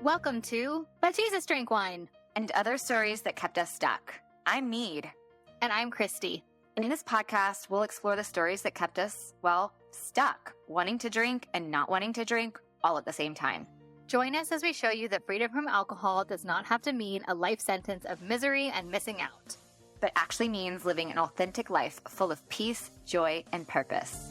Welcome to But Jesus Drank Wine. And other stories that kept us stuck. I'm Mead. And I'm Christy. And in this podcast, we'll explore the stories that kept us, well, stuck, wanting to drink and not wanting to drink all at the same time. Join us as we show you that freedom from alcohol does not have to mean a life sentence of misery and missing out, but actually means living an authentic life full of peace, joy, and purpose.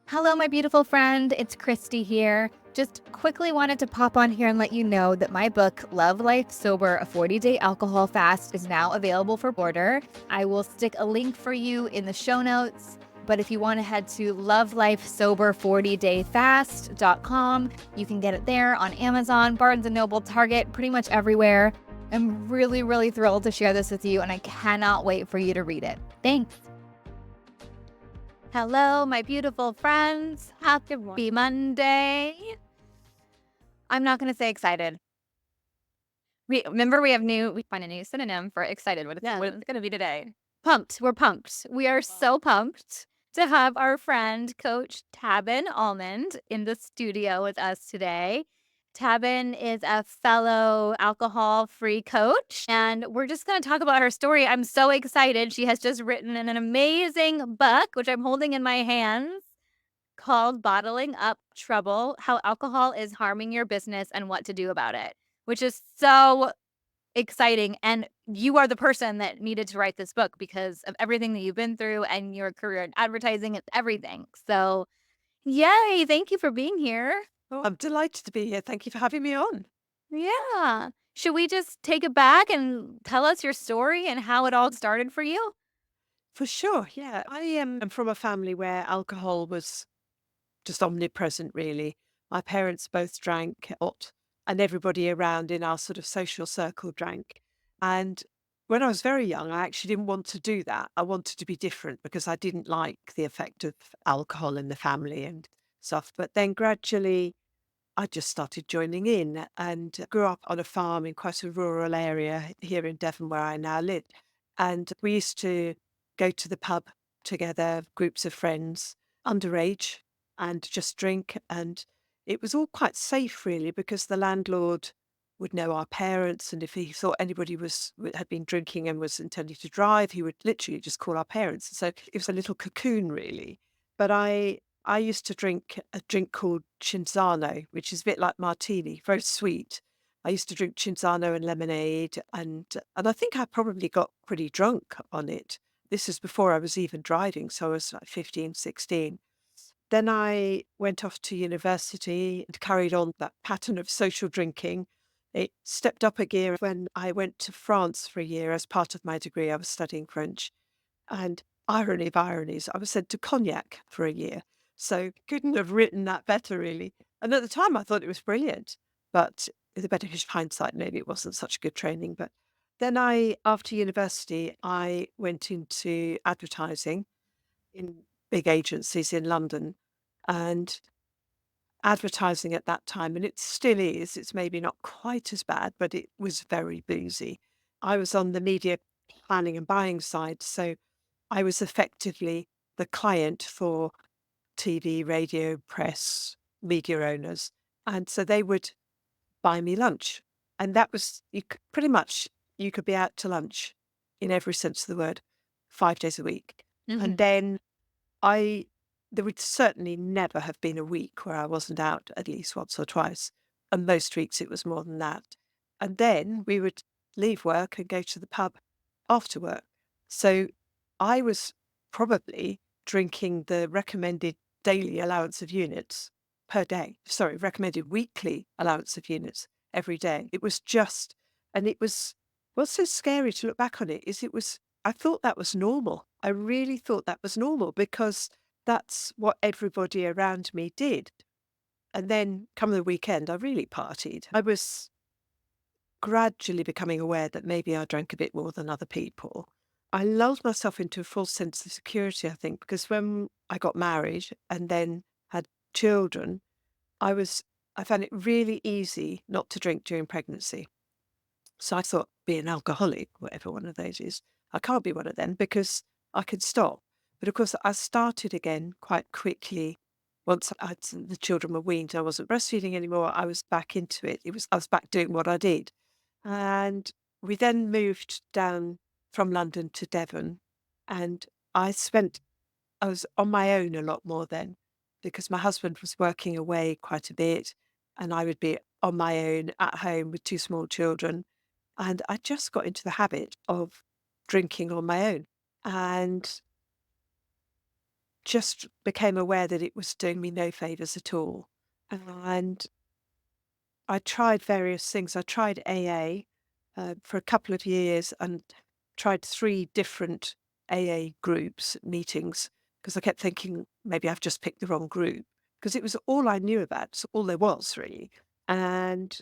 Hello, my beautiful friend. It's Christy here. Just quickly wanted to pop on here and let you know that my book, Love Life Sober, a 40-day alcohol fast, is now available for order. I will stick a link for you in the show notes. But if you want to head to lovelifesober40dayfast.com, you can get it there on Amazon, Barnes & Noble, Target, pretty much everywhere. I'm really, really thrilled to share this with you, and I cannot wait for you to read it. Thanks. Hello, my beautiful friends. Happy Monday. I'm not going to say excited. We find a new synonym for excited. What it's going to be today. Pumped. We're pumped. We are so pumped to have our friend, Coach Tabbin Almond, in the studio with us today. Tabin is a fellow alcohol-free coach, and we're just going to talk about her story. I'm so excited. She has just written an amazing book, which I'm holding in my hands, called Bottling Up Trouble: How Alcohol is Harming Your Business and What to Do About It, which is so exciting. And you are the person that needed to write this book because of everything that you've been through and your career in advertising and everything. So, yay. Thank you for being here. Oh, I'm delighted to be here. Thank you for having me on. Yeah. Should we just take it back and tell us your story and how it all started for you? For sure, yeah. I am from a family where alcohol was just omnipresent, really. My parents both drank a lot, and everybody around in our sort of social circle drank. And when I was very young, I actually didn't want to do that. I wanted to be different because I didn't like the effect of alcohol in the family and stuff. But then gradually, I just started joining in and grew up on a farm in quite a rural area here in Devon, where I now live. And we used to go to the pub together, groups of friends, underage, and just drink. And it was all quite safe, really, because the landlord would know our parents. And if he thought anybody had been drinking and was intending to drive, he would literally just call our parents. So it was a little cocoon, really. But I used to drink a drink called Cinzano, which is a bit like martini, very sweet. I used to drink Cinzano and lemonade, and I think I probably got pretty drunk on it. This is before I was even driving, so I was like 15, 16. Then I went off to university and carried on that pattern of social drinking. It stepped up a gear when I went to France for a year as part of my degree. I was studying French. And irony of ironies, I was sent to Cognac for a year. So couldn't have written that better, really. And at the time, I thought it was brilliant. But with the benefit of hindsight, maybe it wasn't such good training. But then after university, I went into advertising in big agencies in London. And advertising at that time, and it still is, it's maybe not quite as bad, but it was very boozy. I was on the media planning and buying side. So I was effectively the client for TV, radio, press, media owners. And so they would buy me lunch. And that was, pretty much, you could be out to lunch in every sense of the word, 5 days a week. Mm-hmm. And then there would certainly never have been a week where I wasn't out at least once or twice. And most weeks it was more than that. And then we would leave work and go to the pub after work. So I was probably drinking the recommended daily allowance of units per day. Sorry, recommended weekly allowance of units every day. It was just, and it was, what's so scary to look back on it is I thought that was normal. I really thought that was normal because that's what everybody around me did. And then come the weekend, I really partied. I was gradually becoming aware that maybe I drank a bit more than other people. I lulled myself into a false sense of security, I think, because when I got married and then had children, I found it really easy not to drink during pregnancy. So I thought, be an alcoholic, whatever one of those is, I can't be one of them because I can stop. But of course, I started again quite quickly once the children were weaned, I wasn't breastfeeding anymore. I was back into it. I was back doing what I did. And we then moved down from London to Devon. And I was on my own a lot more then because my husband was working away quite a bit and I would be on my own at home with two small children. And I just got into the habit of drinking on my own and just became aware that it was doing me no favours at all. And I tried various things. I tried AA for a couple of years and tried 3 different AA groups, meetings, because I kept thinking maybe I've just picked the wrong group because it was all I knew about, it's all there was really, and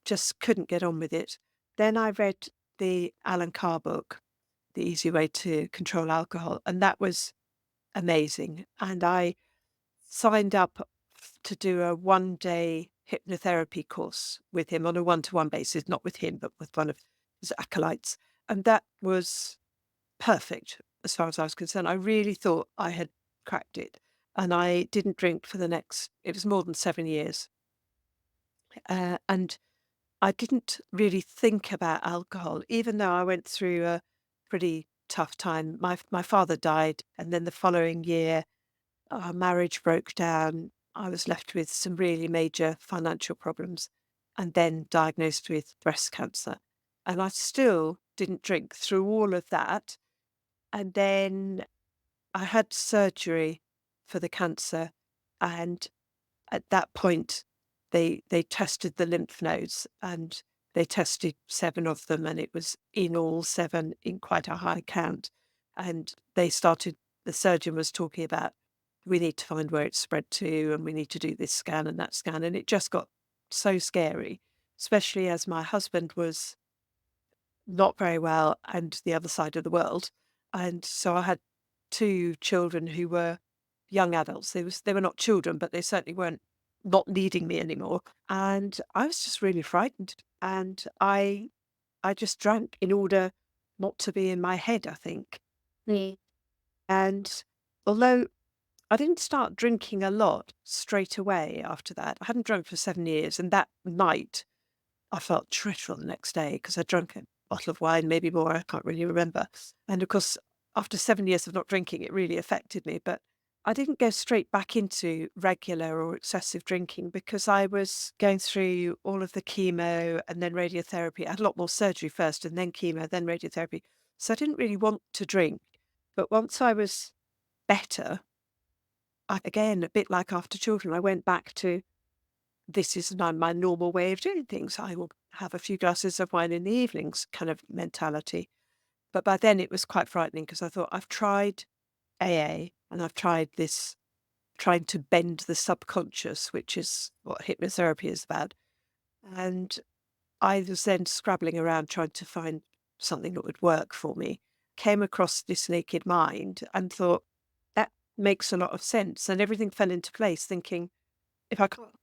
just couldn't get on with it. Then I read the Alan Carr book, The Easy Way to Control Alcohol, and that was amazing. And I signed up to do a 1-day hypnotherapy course with him on a one-to-one basis, not with him, but with one of his acolytes. And that was perfect as far as I was concerned. I really thought I had cracked it. And I didn't drink for it was more than 7 years. And I didn't really think about alcohol, even though I went through a pretty tough time. My father died, and then the following year, our marriage broke down. I was left with some really major financial problems and then diagnosed with breast cancer. And I still didn't drink through all of that. And then I had surgery for the cancer. And at that point, they tested the lymph nodes and they tested 7 of them, and it was in all 7 in quite a high count. And the surgeon was talking about, we need to find where it's spread to, and we need to do this scan and that scan. And it just got so scary, especially as my husband was not very well and the other side of the world. And so I had 2 children who were young adults. They were not children, but they certainly weren't not needing me anymore. And I was just really frightened. And I just drank in order not to be in my head, I think. And although I didn't start drinking a lot straight away after that, I hadn't drunk for 7 years. And that night, I felt dreadful the next day because I drank a bottle of wine, maybe more, I can't really remember. And of course, after 7 years of not drinking, it really affected me. But I didn't go straight back into regular or excessive drinking because I was going through all of the chemo and then radiotherapy. I had a lot more surgery first and then chemo, then radiotherapy. So I didn't really want to drink. But once I was better, again, a bit like after children, I went back to this is my normal way of doing things. I will have a few glasses of wine in the evenings kind of mentality. But by then it was quite frightening because I thought I've tried AA and I've tried this trying to bend the subconscious, which is what hypnotherapy is about. And I was then scrabbling around trying to find something that would work for me. Came across This Naked Mind and thought that makes a lot of sense. And everything fell into place thinking, if I can't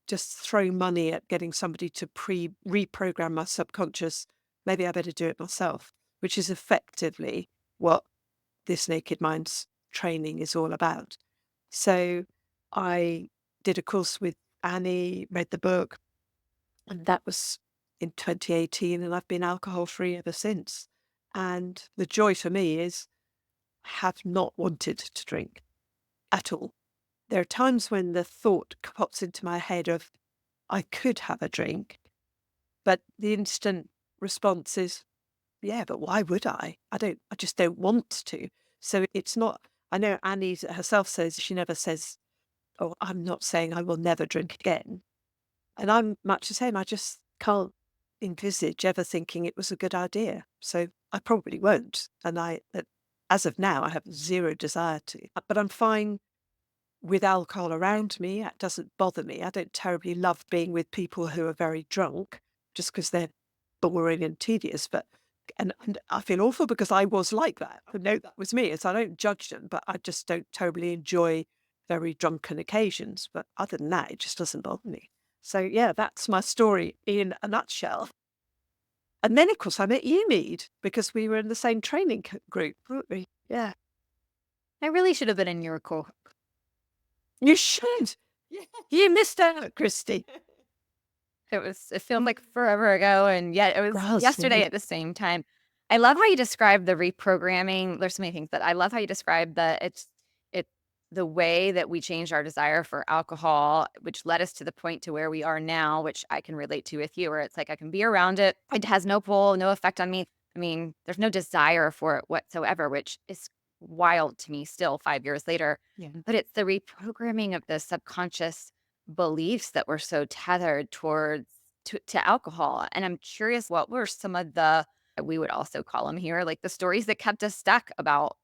just throw money at getting somebody to reprogram my subconscious, maybe I better do it myself, which is effectively what This Naked Mind's training is all about. So I did a course with Annie, read the book, and that was in 2018, and I've been alcohol free ever since. And the joy for me is I have not wanted to drink at all. There are times when the thought pops into my head of, I could have a drink, but the instant response is, yeah, but why would I? I just don't want to. So it's not, I know Annie herself says, she never says, oh, I'm not saying I will never drink again. And I'm much the same. I just can't envisage ever thinking it was a good idea. So I probably won't. And as of now, I have zero desire to. But I'm fine with alcohol around me. It doesn't bother me. I don't terribly love being with people who are very drunk just because they're boring and tedious. And I feel awful because I was like that. I know that was me. So I don't judge them, but I just don't terribly enjoy very drunken occasions. But other than that, it just doesn't bother me. So yeah, that's my story in a nutshell. And then, of course, I met you, Mead, because we were in the same training group, weren't we? Yeah. I really should have been in your cohort. You should. Yeah. You missed out, Christy. It feels like forever ago, and yet it was yesterday at the same time. I love how you describe the reprogramming. There's so many things that I love how you describe it the way that we changed our desire for alcohol, which led us to the point to where we are now, which I can relate to with you, where it's like I can be around it. It has no pull, no effect on me. I mean, there's no desire for it whatsoever, which is wild to me still 5 years later. Yeah. But it's the reprogramming of the subconscious beliefs that were so tethered towards to alcohol. And I'm curious, what were some of the, we would also call them here, like the stories that kept us stuck about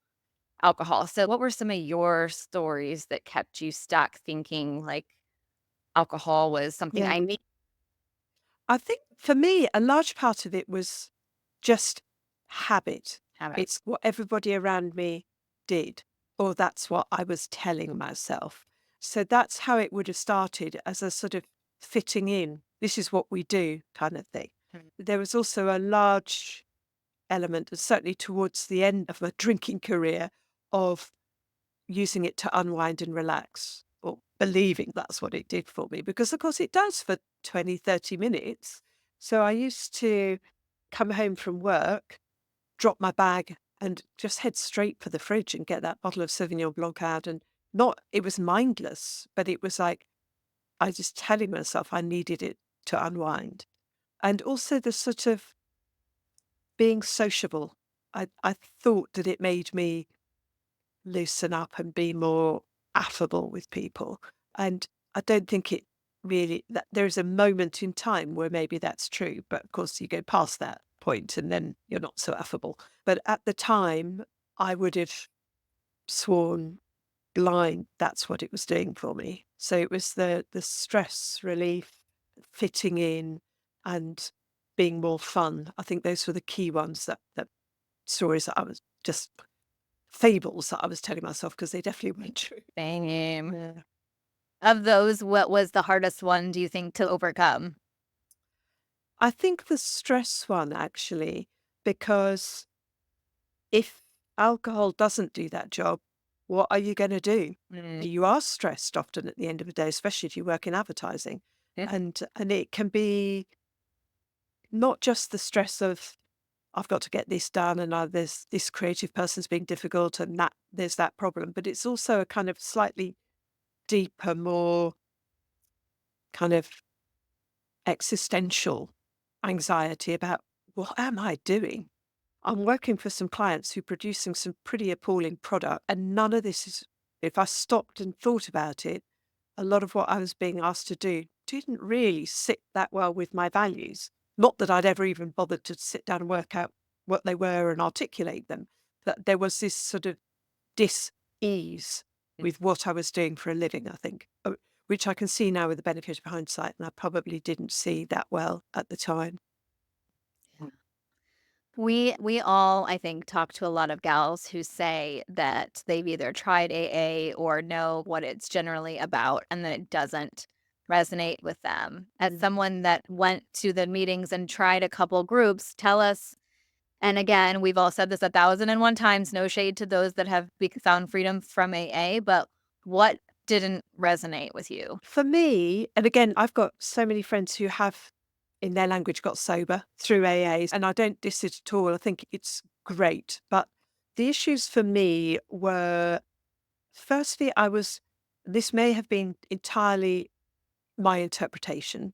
alcohol? So what were some of your stories that kept you stuck thinking like alcohol was something Yeah. I need? I think for me, a large part of it was just habit. Habit. It's what everybody around me did, or that's what I was telling myself. So that's how it would have started, as a sort of fitting in. This is what we do kind of thing. There was also a large element, and certainly towards the end of my drinking career, of using it to unwind and relax, or believing that's what it did for me, because of course it does for 20, 30 minutes. So I used to come home from work, drop my bag and just head straight for the fridge and get that bottle of Sauvignon Blanc out. And not, it was mindless, but it was like, I was just telling myself I needed it to unwind. And also the sort of being sociable. I thought that it made me loosen up and be more affable with people. And I don't think it really, that there's a moment in time where maybe that's true, but of course you go past that point and then you're not so affable. But at the time, I would have sworn blind that's what it was doing for me. So it was the stress relief, fitting in, and being more fun. I think those were the key ones, that stories that I was just fables that I was telling myself, because they definitely weren't true. Same. Yeah. Of those, what was the hardest one, do you think, to overcome? I think the stress one, actually, because if alcohol doesn't do that job, what are you going to do? You are stressed often at the end of the day, especially if you work in advertising. Yeah. And it can be not just the stress of, I've got to get this done, and there's this creative person's being difficult, and that there's that problem, but it's also a kind of slightly deeper, more kind of existential anxiety about, what am I doing? I'm working for some clients who are producing some pretty appalling product, and none of this is, if I stopped and thought about it, a lot of what I was being asked to do didn't really sit that well with my values. Not that I'd ever even bothered to sit down and work out what they were and articulate them, but there was this sort of dis-ease with what I was doing for a living, I think, which I can see now with the benefit of hindsight, and I probably didn't see that well at the time. We all, I think, talk to a lot of gals who say that they've either tried AA or know what it's generally about, and that it doesn't resonate with them. As someone that went to the meetings and tried a couple groups, tell us, and again, we've all said this 1,001 times, no shade to those that have found freedom from AA, but what didn't resonate with you? For me, and again, I've got so many friends who have, in their language, got sober through AAs, and I don't diss it at all. I think it's great. But the issues for me were, firstly, this may have been entirely my interpretation,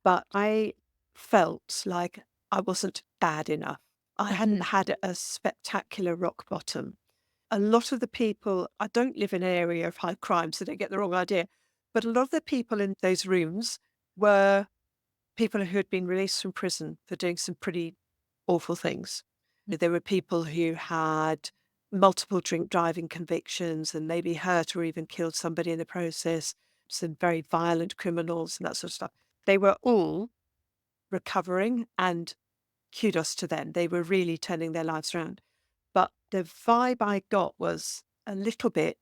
but I felt like I wasn't bad enough. I hadn't had a spectacular rock bottom. A lot of the people, I don't live in an area of high crime, so don't get the wrong idea, but a lot of the people in those rooms were people who had been released from prison for doing some pretty awful things. There were people who had multiple drink driving convictions and maybe hurt or even killed somebody in the process, some very violent criminals and that sort of stuff. They were all recovering, and kudos to them. They were really turning their lives around. But the vibe I got was a little bit,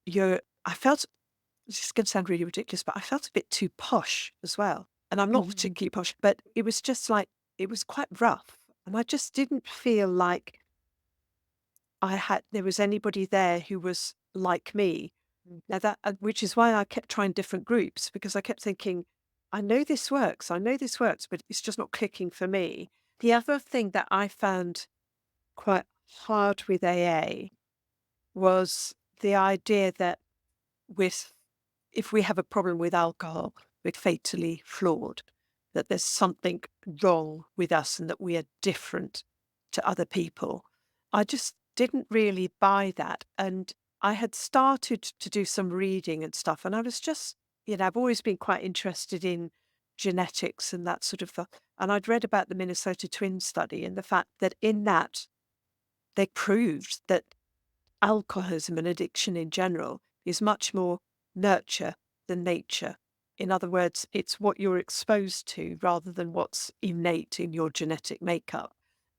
I felt, this is going to sound really ridiculous, but I felt a bit too posh as well. And I'm not particularly posh, but it was just like, it was quite rough. And I just didn't feel like there was anybody there who was like me, Now which is why I kept trying different groups, because I kept thinking, I know this works, but it's just not clicking for me. The other thing that I found quite hard with AA was the idea that with if we have a problem with alcohol, we're fatally flawed, that there's something wrong with us and that we are different to other people. I just didn't really buy that. And I had started to do some reading and stuff, and I was just, I've always been quite interested in genetics and that sort of stuff. And I'd read about the Minnesota twin study and the fact that in that they proved that alcoholism and addiction in general is much more nurture than nature. In other words, it's what you're exposed to rather than what's innate in your genetic makeup.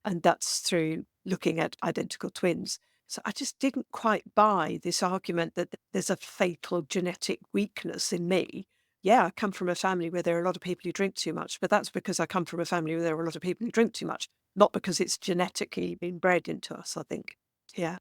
And that's through looking at identical twins. So I just didn't quite buy this argument that there's a fatal genetic weakness in me. Yeah, I come from a family where there are a lot of people who drink too much, but that's because I come from a family where there are a lot of people who drink too much, not because it's genetically been bred into us, I think. Yeah.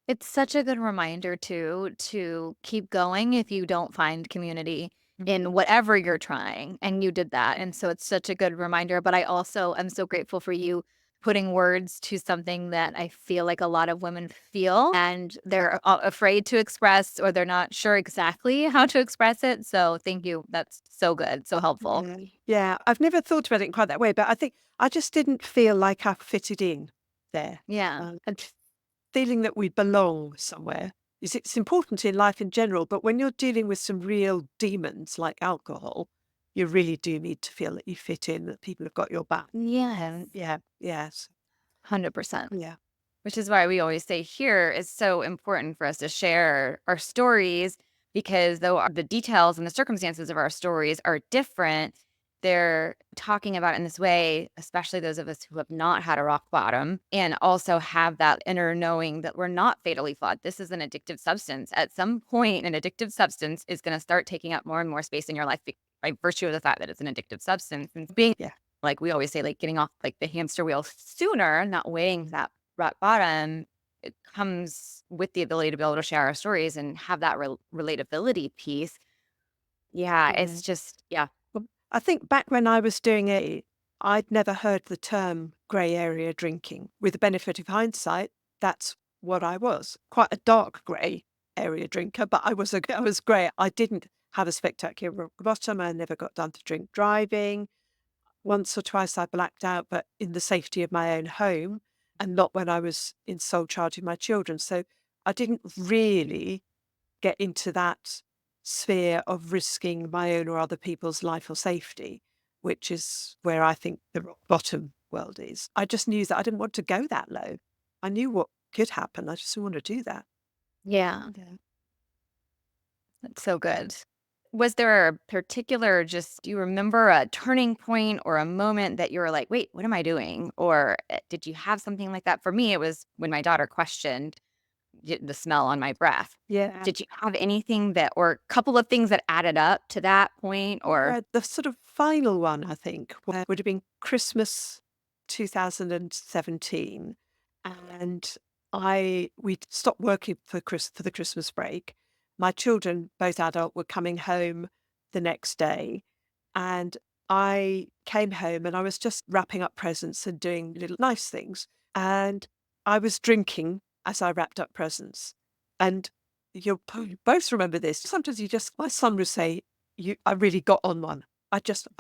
It's such a good reminder too to keep going if you don't find community in whatever you're trying, and you did that, and so it's such a good reminder, but I also am so grateful for you putting words to something that I feel like a lot of women feel, and they're afraid to express, or they're not sure exactly how to express it, so thank you. That's so good, so helpful. Yeah. Yeah, I've never thought about it in quite that way, but I think I just didn't feel like I fitted in there. Yeah. And feeling that we belong somewhere it's important in life in general, but when you're dealing with some real demons like alcohol, you really do need to feel that you fit in, that people have got your back. Yeah. Yeah, yes, 100%. yeah. Which is why we always say here is so important for us to share our stories, because though the details and the circumstances of our stories are different, they're talking about it in this way, especially those of us who have not had a rock bottom and also have that inner knowing that we're not fatally flawed. This is an addictive substance. At some point, an addictive substance is going to start taking up more and more space in your life by virtue of the fact that it's an addictive substance. And being, Yeah. like we always say, like getting off like the hamster wheel sooner, not waiting that rock bottom, it comes with the ability to be able to share our stories and have that relatability piece. Yeah, it's just, yeah. Well, I think back when I was doing it, I'd never heard the term grey area drinking. With the benefit of hindsight, that's what I was. Quite a dark grey area drinker, but I was grey. I didn't have a spectacular rock bottom. I never got done to drink driving. Once or twice I blacked out, but in the safety of my own home and not when I was in sole charge of my children. So I didn't really get into that sphere of risking my own or other people's life or safety, which is where I think the rock bottom world is. I just knew that I didn't want to go that low. I knew what could happen. I just didn't want to do that. Yeah, Yeah. that's so good. Was there a particular, just, do you remember a turning point or a moment that you were like, wait, what am I doing? Or did you have something like that? For me, it was when my daughter questioned the smell on my breath. Yeah. Did you have anything that, or a couple of things that added up to that point? Or The sort of final one, I think, would have been Christmas 2017. And we stopped working for the Christmas break. My children, both adult, were coming home the next day. And I came home and I was just wrapping up presents and doing little nice things. And I was drinking as I wrapped up presents. And you'll both remember this. Sometimes my son would say, I really got on one. I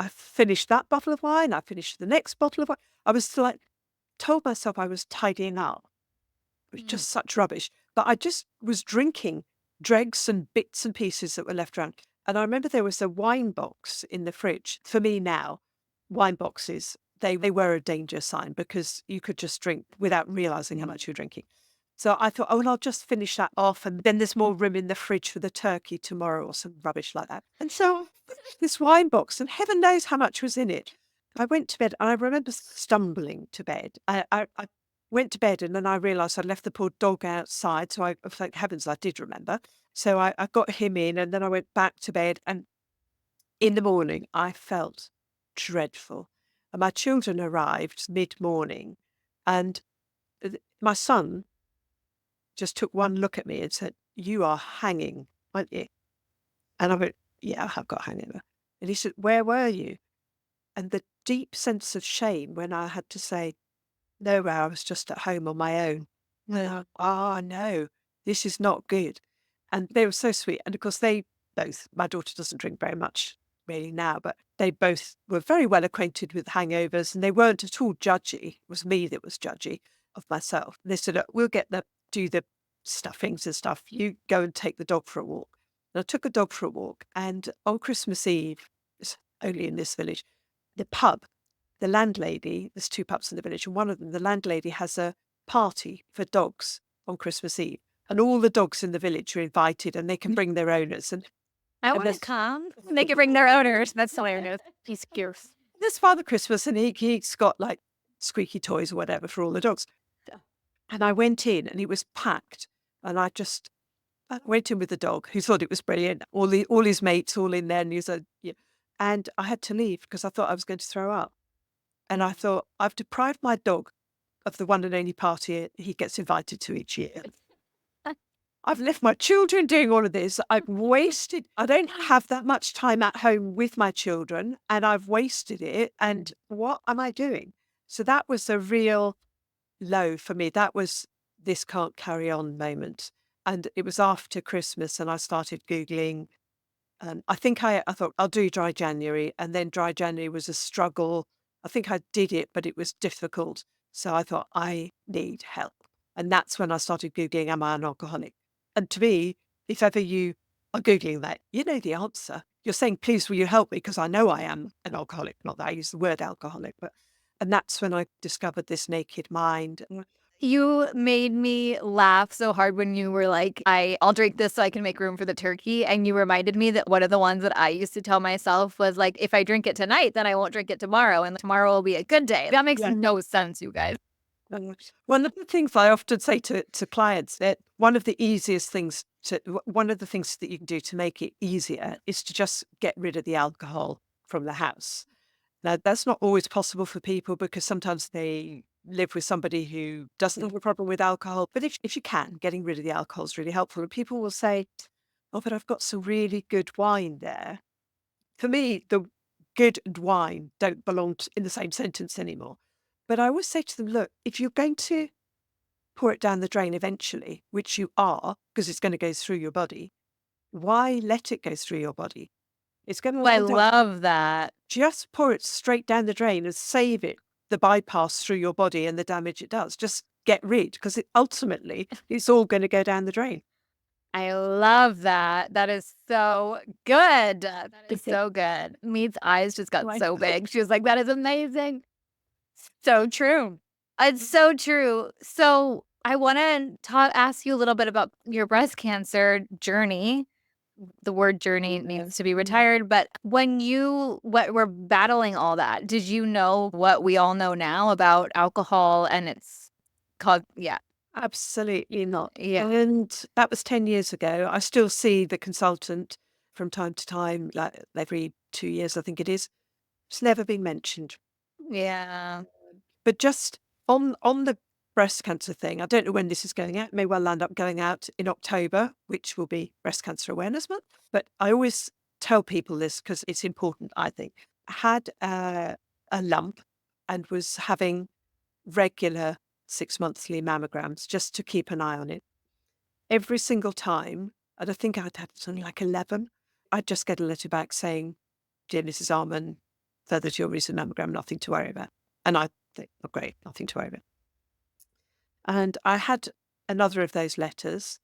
finished that bottle of wine. I finished the next bottle of wine. I was like, told myself I was tidying up. It was just such rubbish. But I just was drinking dregs and bits and pieces that were left around. And I remember there was a wine box in the fridge. For me now, wine boxes, they were a danger sign because you could just drink without realizing how much you're drinking. So I thought, oh, well, I'll just finish that off. And then there's more room in the fridge for the turkey tomorrow or some rubbish like that. And so this wine box, and heaven knows how much was in it. I went to bed and I remember stumbling to bed. I went to bed and then I realised I'd left the poor dog outside. So thank heavens I did remember. So I got him in and then I went back to bed. And in the morning, I felt dreadful. And my children arrived mid-morning and my son just took one look at me and said, you are hanging, aren't you? And I went, yeah, I have got a hangover. And he said, where were you? And the deep sense of shame when I had to say, nowhere, I was just at home on my own. And I, oh, no, this is not good. And they were so sweet. And of course, they both, my daughter doesn't drink very much really now, but they both were very well acquainted with hangovers and they weren't at all judgy. It was me that was judgy of myself. They said, we'll do the stuffings and stuff. You go and take the dog for a walk. And I took a dog for a walk. And on Christmas Eve, it's only in this village, the pub, the landlady, there's 2 pubs in the village, and one of them, the landlady has a party for dogs on Christmas Eve. And all the dogs in the village are invited and they can bring their owners. And I want to come. They can bring their owners. That's hilarious. He's scarce. there's Father Christmas and he's got like squeaky toys or whatever for all the dogs. And I went in and it was packed. And I went in with the dog who thought it was brilliant. All his mates all in there. And he said, yeah. And I had to leave because I thought I was going to throw up. And I thought, I've deprived my dog of the one and only party he gets invited to each year. I've left my children doing all of this. I don't have that much time at home with my children and I've wasted it. And what am I doing? So that was a real low for me. That was this can't carry on moment. And it was after Christmas and I started Googling. I think I thought I'll do dry January, and then dry January was a struggle. I think I did it, but it was difficult. So I thought I need help. And that's when I started Googling, am I an alcoholic? And to me, if ever you are Googling that, you know the answer. You're saying, please, will you help me? Because I know I am an alcoholic. Not that I use the word alcoholic, and that's when I discovered this naked mind. You made me laugh so hard when you were like, I'll drink this so I can make room for the turkey. And you reminded me that one of the ones that I used to tell myself was like, if I drink it tonight, then I won't drink it tomorrow. And tomorrow will be a good day. That makes no sense, you guys. One of the things I often say to clients that one of the things that you can do to make it easier is to just get rid of the alcohol from the house. Now, that's not always possible for people because sometimes they live with somebody who doesn't have a problem with alcohol. But if you can, getting rid of the alcohol is really helpful. And people will say, oh, but I've got some really good wine there. For me, the good and wine don't belong in the same sentence anymore. But I always say to them, look, if you're going to pour it down the drain eventually, which you are, because it's going to go through your body, why let it go through your body? It's going to. I love that. Just pour it straight down the drain and save it, the bypass through your body and the damage it does. Just get rid, because ultimately it's all going to go down the drain. I love that. That is so good. That is so good. Mead's eyes just got so big. She was like, that is amazing. So true. It's so true. So I want to ask you a little bit about your breast cancer journey. The word journey needs to be retired. But when you were battling all that, did you know what we all know now about alcohol and it's called, Absolutely not. Yeah. And that was 10 years ago. I still see the consultant from time to time, like every 2 years, I think it is. It's never been mentioned. Yeah. But just on the breast cancer thing, I don't know when this is going out. It may well end up going out in October, which will be Breast Cancer Awareness Month. But I always tell people this because it's important, I think. I had a lump and was having regular 6-monthly mammograms just to keep an eye on it. Every single time, and I think I'd had something like 11, I'd just get a letter back saying, dear Mrs. Almond, further to your recent mammogram, nothing to worry about. And I think, oh, great, nothing to worry about. And I had another of those letters,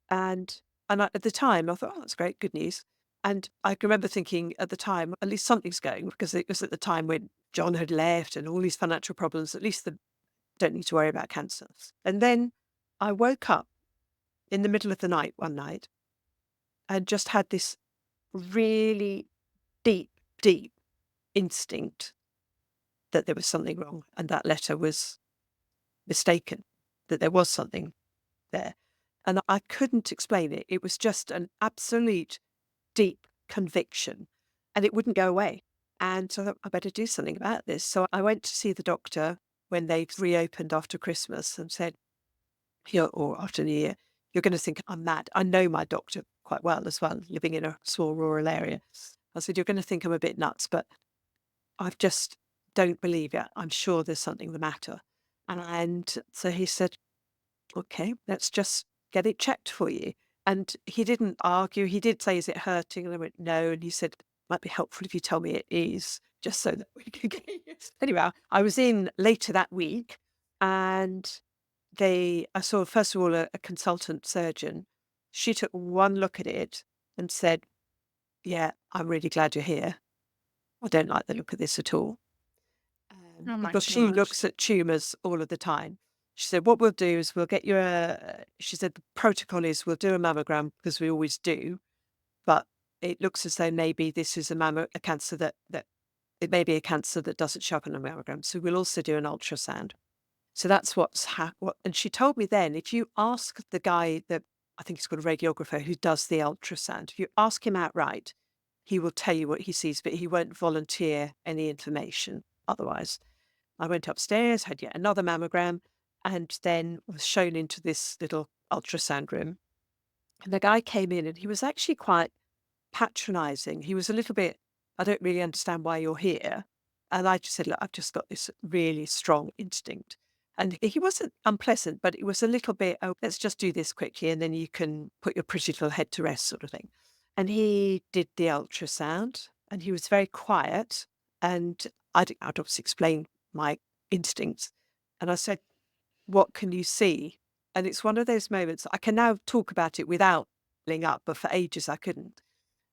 and at the time I thought, oh, that's great, good news. And I can remember thinking at the time, at least something's going, because it was at the time when John had left and all these financial problems, at least don't need to worry about cancer. And then I woke up in the middle of the night one night and just had this really deep, deep instinct that there was something wrong and that letter was mistaken, that there was something there. And I couldn't explain it. It was just an absolute deep conviction and it wouldn't go away. And so I thought, I better do something about this. So I went to see the doctor when they reopened after Christmas and said, or after New Year, you're going to think I'm mad. I know my doctor quite well as well, living in a small rural area. I said, you're going to think I'm a bit nuts, but I just don't believe it. I'm sure there's something the matter. And so he said, okay, let's just get it checked for you. And he didn't argue. He did say, is it hurting? And I went, no. And he said, it might be helpful if you tell me it is, just so that we can get you. Anyway, I was in later that week, and I saw, first of all, a consultant surgeon. She took one look at it and said, yeah, I'm really glad you're here. I don't like the look of this at all. Oh my Because she gosh. looks at tumours all of the time. She said, what we'll do is we'll get you she said, the protocol is we'll do a mammogram, because we always do, but it looks as though maybe this is a cancer that it may be a cancer that doesn't show up in a mammogram. So we'll also do an ultrasound. So that's what. And she told me then, if you ask the guy that, I think he's called a radiographer, who does the ultrasound, if you ask him outright, he will tell you what he sees, but he won't volunteer any information otherwise. I went upstairs, had yet another mammogram, and then was shown into this little ultrasound room. And the guy came in, and he was actually quite patronizing. He was a little bit, I don't really understand why you're here. And I just said, look, I've just got this really strong instinct. And he wasn't unpleasant, but it was a little bit, oh, let's just do this quickly, and then you can put your pretty little head to rest, sort of thing. And he did the ultrasound, and he was very quiet. And I'd obviously explained my instincts. And I said, what can you see? And it's one of those moments, I can now talk about it without pulling up, but for ages I couldn't.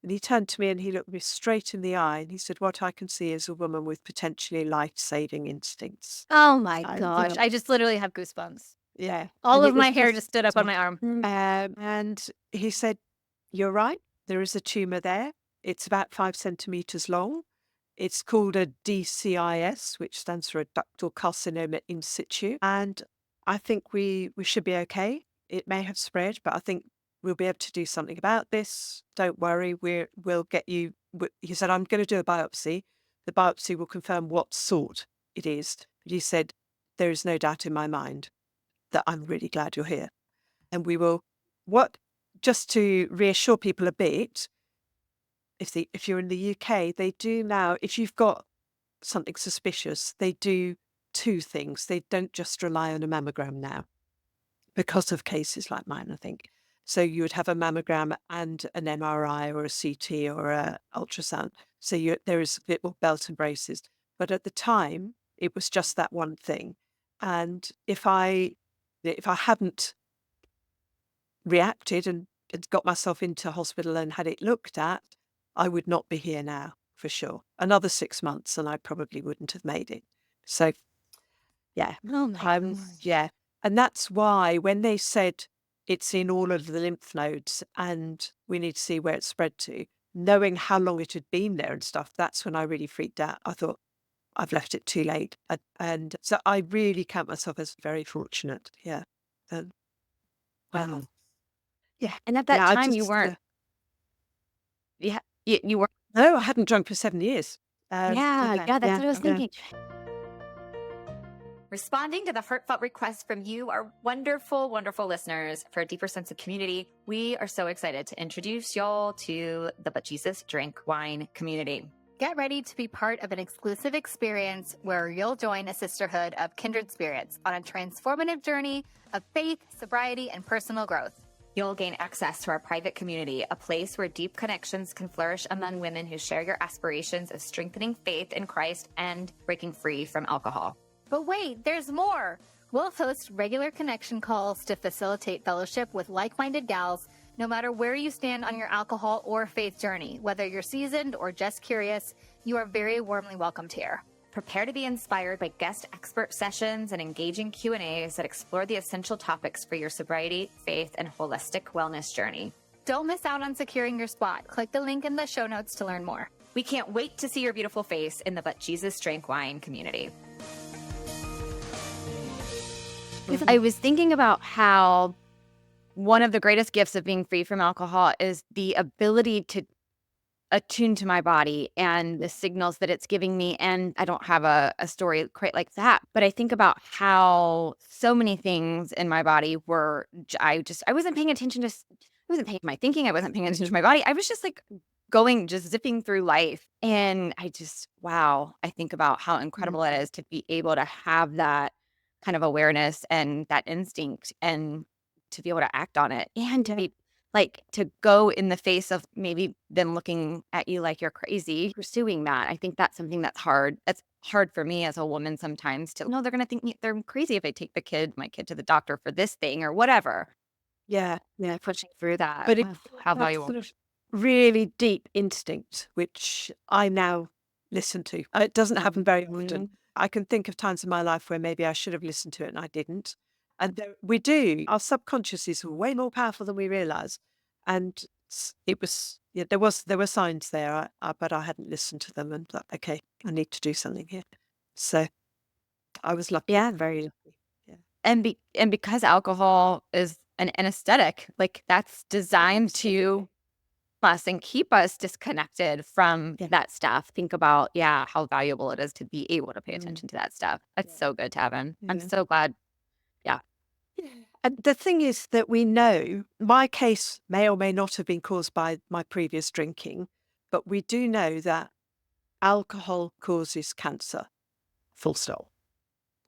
And he turned to me and he looked me straight in the eye, and he said, what I can see is a woman with potentially life-saving instincts. Oh my And, gosh. I just literally have goosebumps. yeah. All And of it was my hair just- just stood up on my arm. and he said, you're right, there is a tumour there. It's about 5 centimetres long. It's called a DCIS, which stands for a ductal carcinoma in situ. And I think we should be okay. It may have spread, but I think we'll be able to do something about this. Don't worry, we'll get you. He said, I'm going to do a biopsy. The biopsy will confirm what sort it is. But he said, there is no doubt in my mind that I'm really glad you're here. And we will, just to reassure people a bit, if you're in the UK, they do now, if you've got something suspicious, they do 2 things. They don't just rely on a mammogram now, because of cases like mine, I think. So you would have a mammogram and an MRI or a CT or a ultrasound. So there is a bit more belt and braces. But at the time, it was just that one thing. And if I hadn't reacted and got myself into hospital and had it looked at, I would not be here now, for sure. Another 6 months and I probably wouldn't have made it. So, yeah. Oh my gosh. Yeah. And that's why when they said it's in all of the lymph nodes and we need to see where it's spread to, knowing how long it had been there and stuff, that's when I really freaked out. I thought, I've left it too late. And so I really count myself as very fortunate. Yeah. And, wow. Yeah. And at that Yeah, I time, you just, weren't. Yeah, you were. No, I hadn't drunk for 7 years. Yeah, that's what I was thinking. Responding to the heartfelt requests from you, our wonderful, wonderful listeners, for a deeper sense of community, we are so excited to introduce y'all to the But Jesus Drink Wine community. Get ready to be part of an exclusive experience where you'll join a sisterhood of kindred spirits on a transformative journey of faith, sobriety, and personal growth. You'll gain access to our private community, a place where deep connections can flourish among women who share your aspirations of strengthening faith in Christ and breaking free from alcohol. But wait, there's more. We'll host regular connection calls to facilitate fellowship with like-minded gals, no matter where you stand on your alcohol or faith journey. Whether you're seasoned or just curious, you are very warmly welcomed here. Prepare to be inspired by guest expert sessions and engaging Q&As that explore the essential topics for your sobriety, faith, and holistic wellness journey. Don't miss out on securing your spot. Click the link in the show notes to learn more. We can't wait to see your beautiful face in the But Jesus Drink Wine community. I was thinking about how one of the greatest gifts of being free from alcohol is the ability to attuned to my body and the signals that it's giving me. And I don't have a story quite like that, but I think about how so many things in my body were, I wasn't paying attention to, I wasn't paying my thinking. I wasn't paying attention to my body. I was just like just zipping through life. And wow, I think about how incredible it is to be able to have that kind of awareness and that instinct and to be able to act on it and to be like to go in the face of maybe them looking at you like you're crazy, pursuing that. I think that's something that's hard. That's hard for me as a woman sometimes to know they're going to think they're crazy if I take my kid to the doctor for this thing or whatever. Yeah. Pushing through that. But How that valuable. sort of really deep instinct, which I now listen to. It doesn't happen very often. I can think of times in my life where maybe I should have listened to it and I didn't. And we do. Our subconscious is way more powerful than we realize. And it was, there were signs there, but I hadn't listened to them and thought, okay, I need to do something here. So I was lucky. Yeah. Very lucky. Yeah. And because alcohol is an anesthetic, like that's designed to us and keep us disconnected from that stuff. Think about, how valuable it is to be able to pay attention to that stuff. That's so good, Tabin. I'm so glad. Yeah. And the thing is that we know my case may or may not have been caused by my previous drinking, but we do know that alcohol causes cancer, full stop.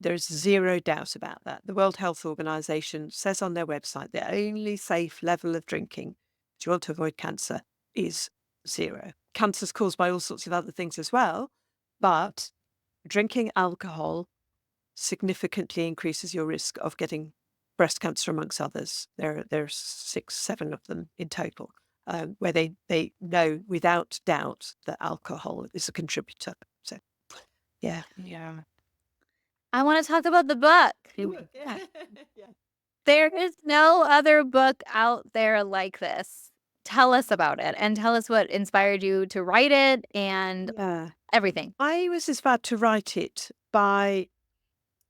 There's zero doubt about that. The World Health Organization says on their website the only safe level of drinking if you want to avoid cancer is 0. Cancer is caused by all sorts of other things as well, but drinking alcohol significantly increases your risk of getting breast cancer, amongst others. There's 6, 7 of them in total, where they know without doubt that alcohol is a contributor. So, yeah. I want to talk about the book. Yeah. There is no other book out there like this. Tell us about it and tell us what inspired you to write it and everything. I was inspired to write it by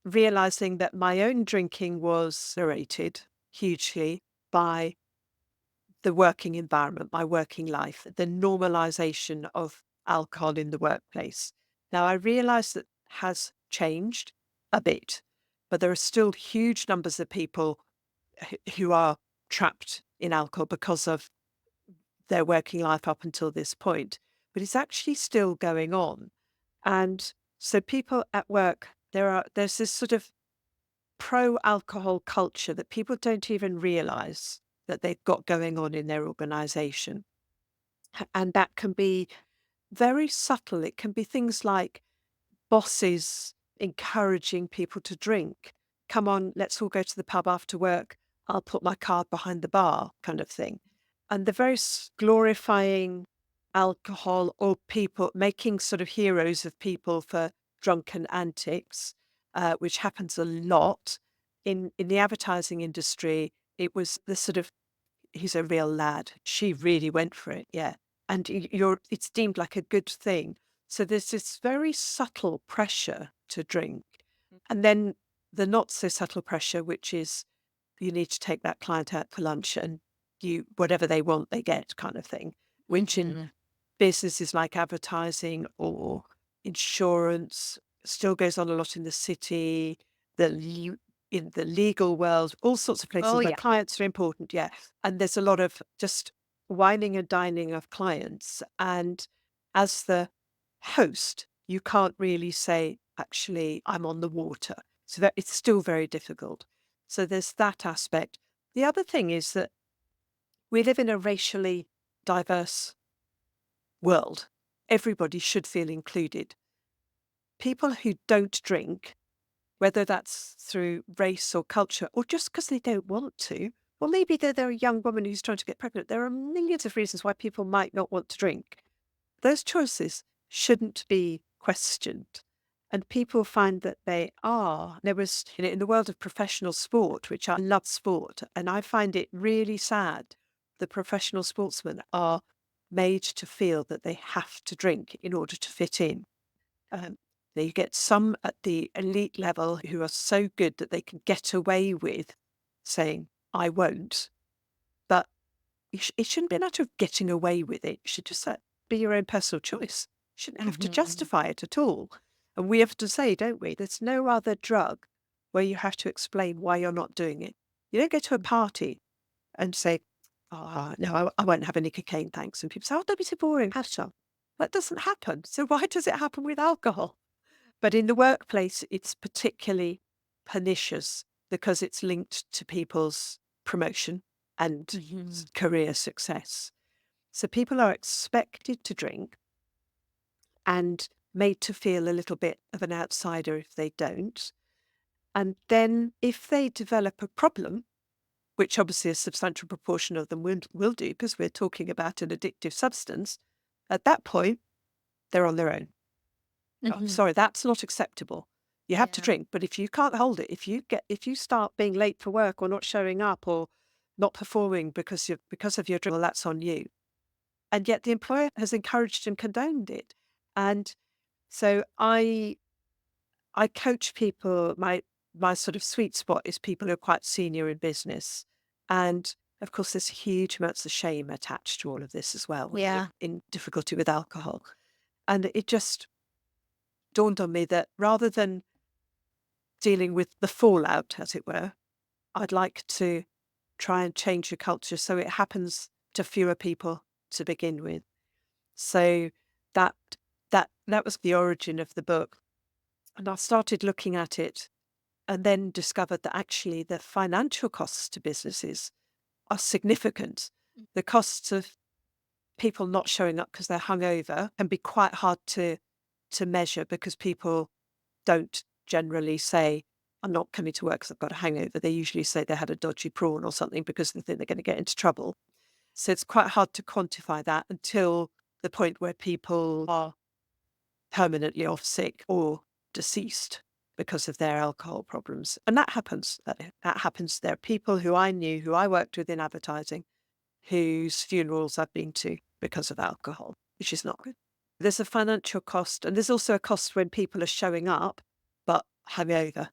realizing that my own drinking was narrated hugely by the working environment, my working life, the normalization of alcohol in the workplace. Now, I realize that has changed a bit, but there are still huge numbers of people who are trapped in alcohol because of their working life up until this point. But it's actually still going on. And so people at work, there's this sort of pro-alcohol culture that people don't even realize that they've got going on in their organization. And that can be very subtle. It can be things like bosses encouraging people to drink. Come on, let's all go to the pub after work. I'll put my card behind the bar, kind of thing. And the very glorifying alcohol or people making sort of heroes of people for drunken antics, which happens a lot in the advertising industry. It was the sort of, he's a real lad. She really went for it. Yeah. And it's deemed like a good thing. So there's this very subtle pressure to drink. And then the not so subtle pressure, which is you need to take that client out for lunch and whatever they want, they get, kind of thing, which in businesses like advertising or insurance still goes on a lot in the city, in the legal world, all sorts of places where clients are important. Yeah. And there's a lot of just whining and dining of clients. And as the host, you can't really say, actually, I'm on the water. So that it's still very difficult. So there's that aspect. The other thing is that we live in a racially diverse world. Everybody should feel included. People who don't drink, whether that's through race or culture or just because they don't want to, or maybe they're a young woman who's trying to get pregnant. There are millions of reasons why people might not want to drink. Those choices shouldn't be questioned. And people find that they are. There was, in the world of professional sport, which I love sport, and I find it really sad the professional sportsmen are made to feel that they have to drink in order to fit in. You get some at the elite level who are so good that they can get away with saying, I won't. But it shouldn't be a matter of getting away with it. You should just say, be your own personal choice. You shouldn't have to Mhm. justify it at all. And we have to say, don't we, there's no other drug where you have to explain why you're not doing it. You don't go to a party and say, oh, no, I won't have any cocaine, thanks. And people say, oh, don't be so boring, have some. That doesn't happen. So why does it happen with alcohol? But in the workplace, it's particularly pernicious because it's linked to people's promotion and Mhm. career success. So people are expected to drink and made to feel a little bit of an outsider if they don't. And then if they develop a problem, which obviously a substantial proportion of them will do because we're talking about an addictive substance, at that point, they're on their own. Oh, Mhm. sorry, that's not acceptable. You have to Yeah. drink, but if you can't hold it, if you start being late for work or not showing up or not performing because of your drink, well, that's on you. And yet the employer has encouraged and condoned it. And so I coach people. My sort of sweet spot is people who are quite senior in business, and of course, there's huge amounts of shame attached to all of this as well. Yeah. In difficulty with alcohol, and it just dawned on me that rather than dealing with the fallout, as it were, I'd like to try and change the culture so it happens to fewer people to begin with. So that that was the origin of the book, and I started looking at it and then discovered that actually the financial costs to businesses are significant. The costs of people not showing up because they're hungover can be quite hard to measure because people don't generally say, I'm not coming to work because I've got a hangover. They usually say they had a dodgy prawn or something because they think they're going to get into trouble. So it's quite hard to quantify that until the point where people are permanently off sick or deceased because of their alcohol problems. And that happens. That happens. There are people who I knew, who I worked with in advertising, whose funerals I've been to because of alcohol, which is not good. There's a financial cost, and there's also a cost when people are showing up but hungover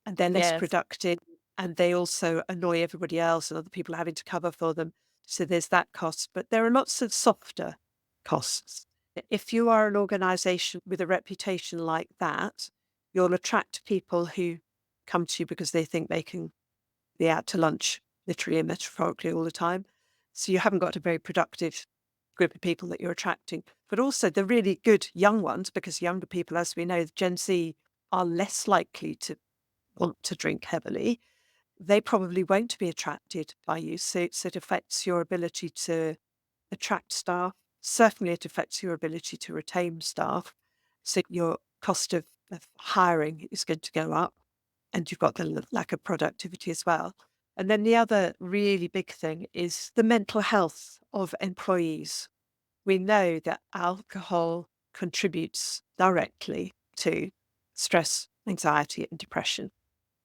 and they're less Yes. productive, and they also annoy everybody else and other people are having to cover for them. So there's that cost. But there are lots of softer costs. If you are an organisation with a reputation like that, you'll attract people who come to you because they think they can be out to lunch, literally and metaphorically, all the time. So you haven't got a very productive group of people that you're attracting. But also the really good young ones, because younger people, as we know, Gen Z are less likely to want to drink heavily. They probably won't be attracted by you. So it affects your ability to attract staff. Certainly, it affects your ability to retain staff. So your cost of hiring is going to go up, and you've got the lack of productivity as well. And then the other really big thing is the mental health of employees. We know that alcohol contributes directly to stress, anxiety, and depression.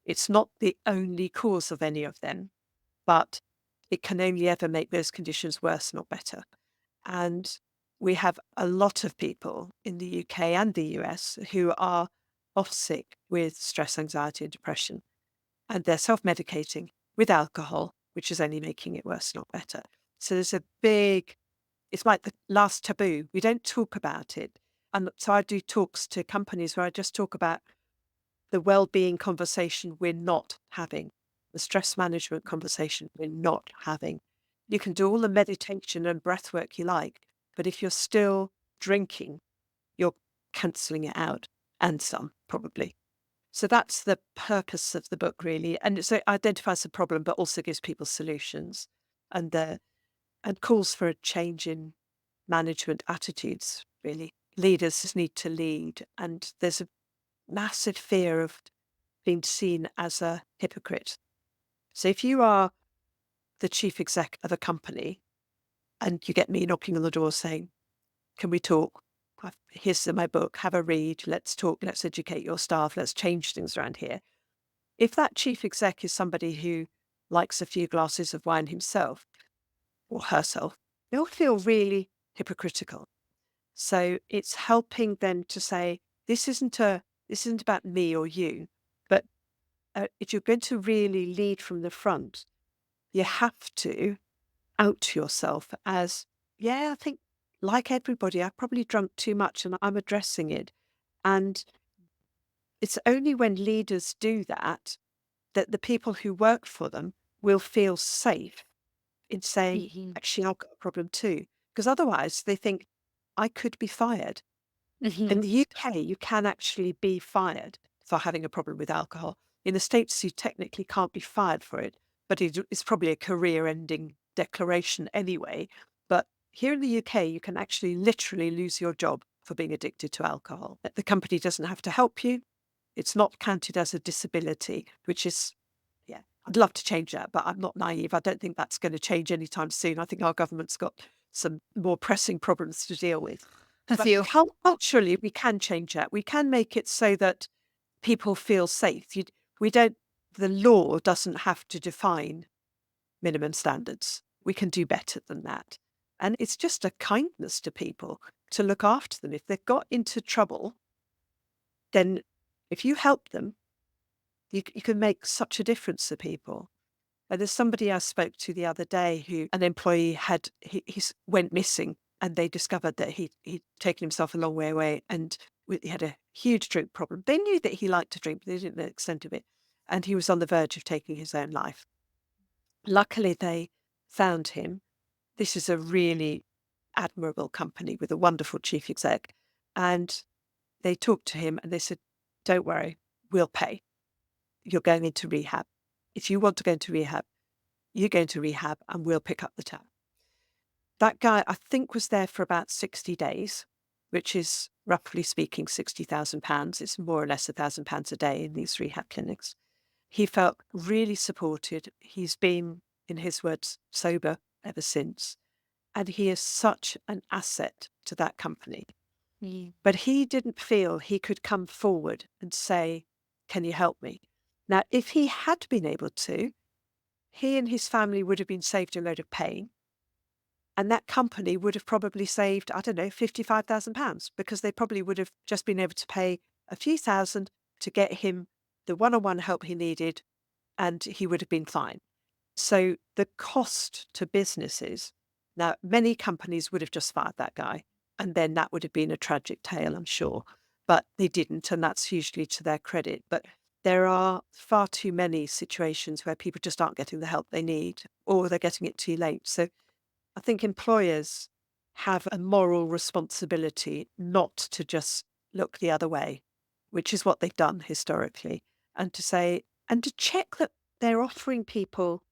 It's not the only cause of any of them, but it can only ever make those conditions worse, not better. And we have a lot of people in the UK and the US who are off sick with stress, anxiety, and depression, and they're self medicating with alcohol, which is only making it worse, not better. So there's a big, it's like the last taboo. We don't talk about it. And so I do talks to companies where I just talk about the well-being conversation we're not having, the stress management conversation we're not having. You can do all the meditation and breath work you like, but if you're still drinking, you're cancelling it out, and some probably. So that's the purpose of the book, really. And so it identifies the problem, but also gives people solutions and and calls for a change in management attitudes, really. Leaders need to lead, and there's a massive fear of being seen as a hypocrite. So if you are the chief exec of a company and you get me knocking on the door saying, can we talk? Here's my book, have a read, let's talk, let's educate your staff, let's change things around here. If that chief exec is somebody who likes a few glasses of wine himself or herself, they'll feel really hypocritical. So it's helping them to say, this isn't about me or you, but if you're going to really lead from the front, you have to out yourself as, yeah, I think like everybody, I've probably drunk too much and I'm addressing it. And it's only when leaders do that that the people who work for them will feel safe in saying, actually, I've got a problem too. Because otherwise they think, I could be fired. In the UK, you can actually be fired for having a problem with alcohol. In the States, you technically can't be fired for it, but it's probably a career-ending declaration anyway. But here in the UK, you can actually literally lose your job for being addicted to alcohol. The company doesn't have to help you. It's not counted as a disability, which is, yeah, I'd love to change that, but I'm not naive. I don't think that's going to change anytime soon. I think our government's got some more pressing problems to deal with. A But few. culturally, we can change that. We can make it so that people feel safe. The law doesn't have to define minimum standards. We can do better than that. And it's just a kindness to people to look after them. If they've got into trouble, then if you help them, you can make such a difference to people. There's somebody I spoke to the other day who an employee he went missing, and they discovered that he'd taken himself a long way away and he had a huge drink problem. They knew that he liked to drink, but they didn't know the extent of it. And he was on the verge of taking his own life. Luckily, they found him. This is a really admirable company with a wonderful chief exec. And they talked to him and they said, don't worry, we'll pay. You're going into rehab. If you want to go into rehab, you go into rehab and we'll pick up the tab. That guy, I think, was there for about 60 days, which is roughly speaking £60,000. It's more or less £1,000 a day in these rehab clinics. He felt really supported. He's been, in his words, sober ever since. And he is such an asset to that company. But he didn't feel he could come forward and say, can you help me? Now, if he had been able to, he and his family would have been saved a load of pain. And that company would have probably saved, I don't know, £55,000, because they probably would have just been able to pay a few thousand to get him the one-on-one help he needed, and he would have been fine. So the cost to businesses, now many companies would have just fired that guy, and then that would have been a tragic tale, I'm sure. But they didn't, and that's hugely to their credit. But there are far too many situations where people just aren't getting the help they need, or they're getting it too late. So I think employers have a moral responsibility not to just look the other way, which is what they've done historically, and to say, and to check that they're offering people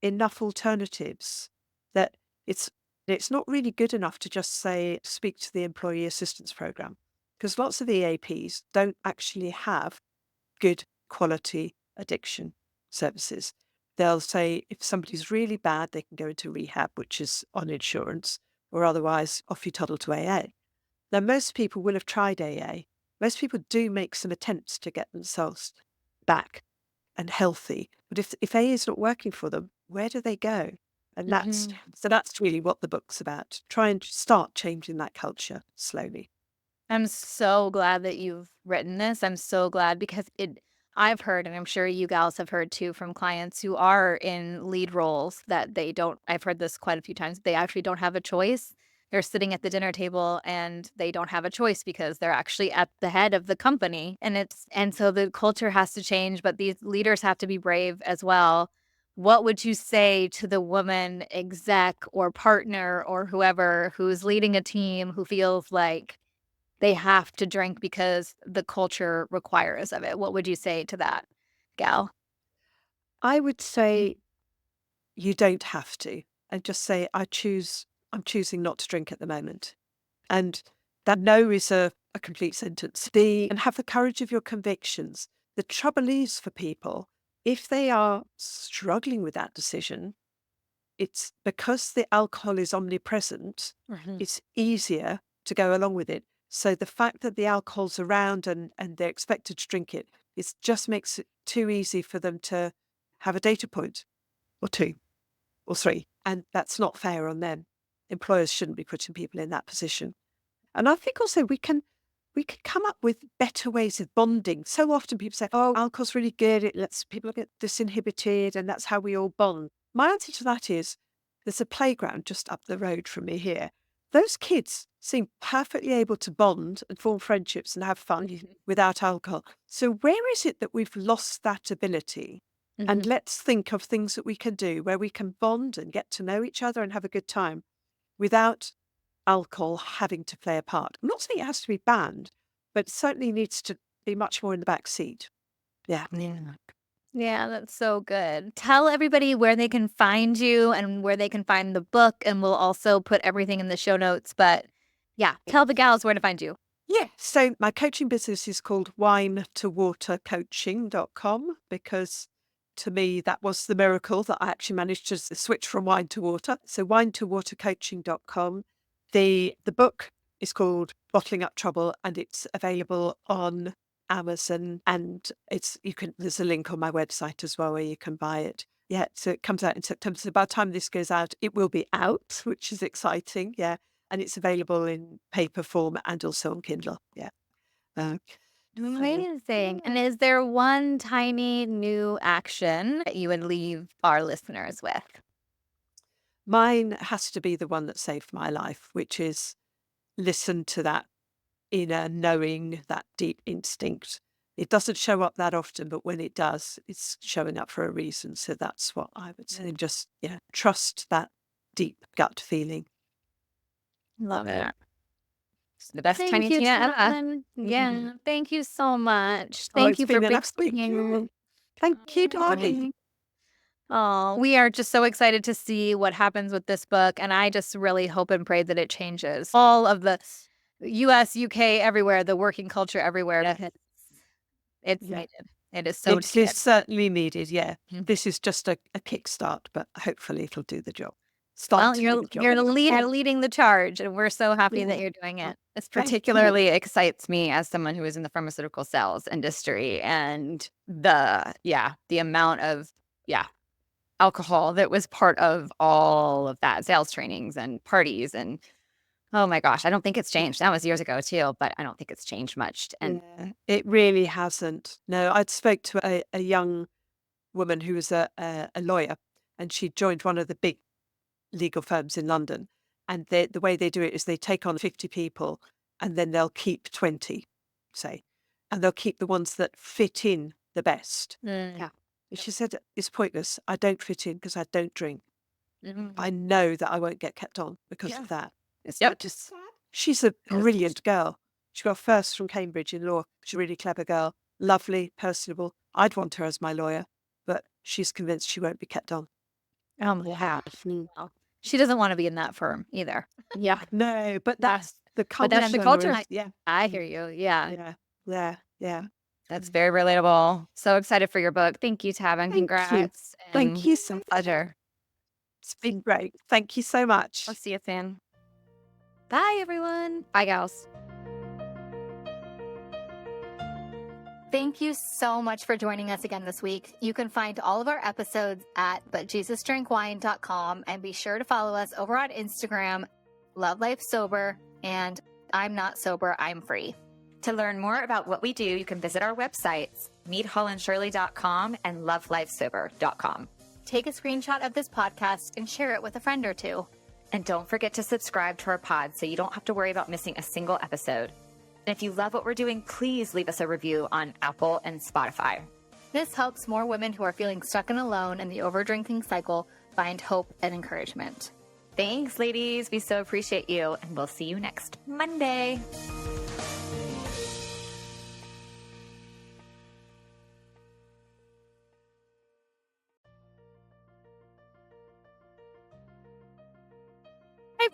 enough alternatives, that it's not really good enough to just say, speak to the employee assistance program, because lots of EAPs don't actually have good quality addiction services. They'll say if somebody's really bad, they can go into rehab, which is on insurance, or otherwise off you toddle to AA. Now, most people will have tried AA. Most people do make some attempts to get themselves back and healthy. But if AA is not working for them, where do they go? And that's really what the book's about. Try and start changing that culture slowly. I'm so glad that you've written this. I'm so glad because I've heard, and I'm sure you gals have heard too from clients who are in lead roles that I've heard this quite a few times, they actually don't have a choice. They're sitting at the dinner table and they don't have a choice because they're actually at the head of the company. And so the culture has to change, but these leaders have to be brave as well. What would you say to the woman exec or partner or whoever who's leading a team who feels like they have to drink because the culture requires of it? What would you say to that gal? I would say you don't have to, and just say, I'm choosing not to drink at the moment. And that no is a complete sentence. And have the courage of your convictions. The trouble is for people, if they are struggling with that decision, it's because the alcohol is omnipresent, it's easier to go along with it. So the fact that the alcohol's around and they're expected to drink it, it just makes it too easy for them to have a data point or two or three. And that's not fair on them. Employers shouldn't be putting people in that position. And I think also we can come up with better ways of bonding. So often people say, oh, alcohol's really good. It lets people get disinhibited and that's how we all bond. My answer to that is there's a playground just up the road from me here. those kids seem perfectly able to bond and form friendships and have fun without alcohol. So where is it that we've lost that ability? And let's think of things that we can do where we can bond and get to know each other and have a good time without alcohol having to play a part. I'm not saying it has to be banned, but it certainly needs to be much more in the back seat. Yeah. Yeah, that's so good. Tell everybody where they can find you and where they can find the book, and we'll also put everything in the show notes. But yeah, tell the gals where to find you. Yeah. So my coaching business is called wine-to-water-coaching.com because to me, that was the miracle that I actually managed to switch from wine to water. So wine-to-water-coaching.com. The book is called Bottling Up Trouble, and it's available on Amazon, and there's a link on my website as well where you can buy it. Yeah, so it comes out in September. So by the time this goes out, it will be out, which is exciting. Yeah, and it's available in paper form and also on Kindle. Yeah. Amazing. And is there one tiny new action that you would leave our listeners with? Mine has to be the one that saved my life, which is listen to that inner knowing, that deep instinct. It doesn't show up that often, but when it does, it's showing up for a reason. So that's what I would say. Just, trust that deep gut feeling. Love it. It's the best Thank tiny you, Tina ever. Tabbin. Yeah, thank you so much. Oh, Thank it's you been for an absolute being here. Thank you, darling. Oh, we are just so excited to see what happens with this book. And I just really hope and pray that it changes all of the US, UK, everywhere, the working culture everywhere. Because it's needed. It is so It needed. is certainly needed, yeah. This is just a kickstart, but hopefully it'll do the job. Well, you're leading the charge, and we're so happy that you're doing it. This particularly excites me as someone who is in the pharmaceutical sales industry, and the amount of alcohol that was part of all of that sales trainings and parties, and oh my gosh, I don't think it's changed. That was years ago too, but I don't think it's changed much. And it really hasn't. No, I'd spoke to a young woman who was a lawyer, and she joined one of the big legal firms in London. And the way they do it is they take on 50 people and then they'll keep 20, say, and they'll keep the ones that fit in the best. Yeah. She said, it's pointless. I don't fit in because I don't drink. I know that I won't get kept on because of that. It's not just sad. She's a brilliant girl. She got first from Cambridge in law. She's a really clever girl, lovely, personable. I'd want her as my lawyer, but she's convinced she won't be kept on. She doesn't want to be in that firm either. Yeah. No, but that's the culture. But that's the culture. Yeah. I hear you. Yeah. Yeah. that's very relatable. So excited for your book. Thank you, Tabbin. Congrats. Thank you so much. Pleasure. It's been great. Thank you so much. I'll see you soon. Bye, everyone. Bye, gals. Thank you so much for joining us again this week. You can find all of our episodes at butjesusdrinkwine.com, and be sure to follow us over on Instagram, Love Life Sober, and I'm Not Sober, I'm Free. To learn more about what we do, you can visit our websites, meethollandshirley.com and lovelifesober.com. Take a screenshot of this podcast and share it with a friend or two. And don't forget to subscribe to our pod so you don't have to worry about missing a single episode. And if you love what we're doing, please leave us a review on Apple and Spotify. This helps more women who are feeling stuck and alone in the overdrinking cycle find hope and encouragement. Thanks, ladies. We so appreciate you, and we'll see you next Monday.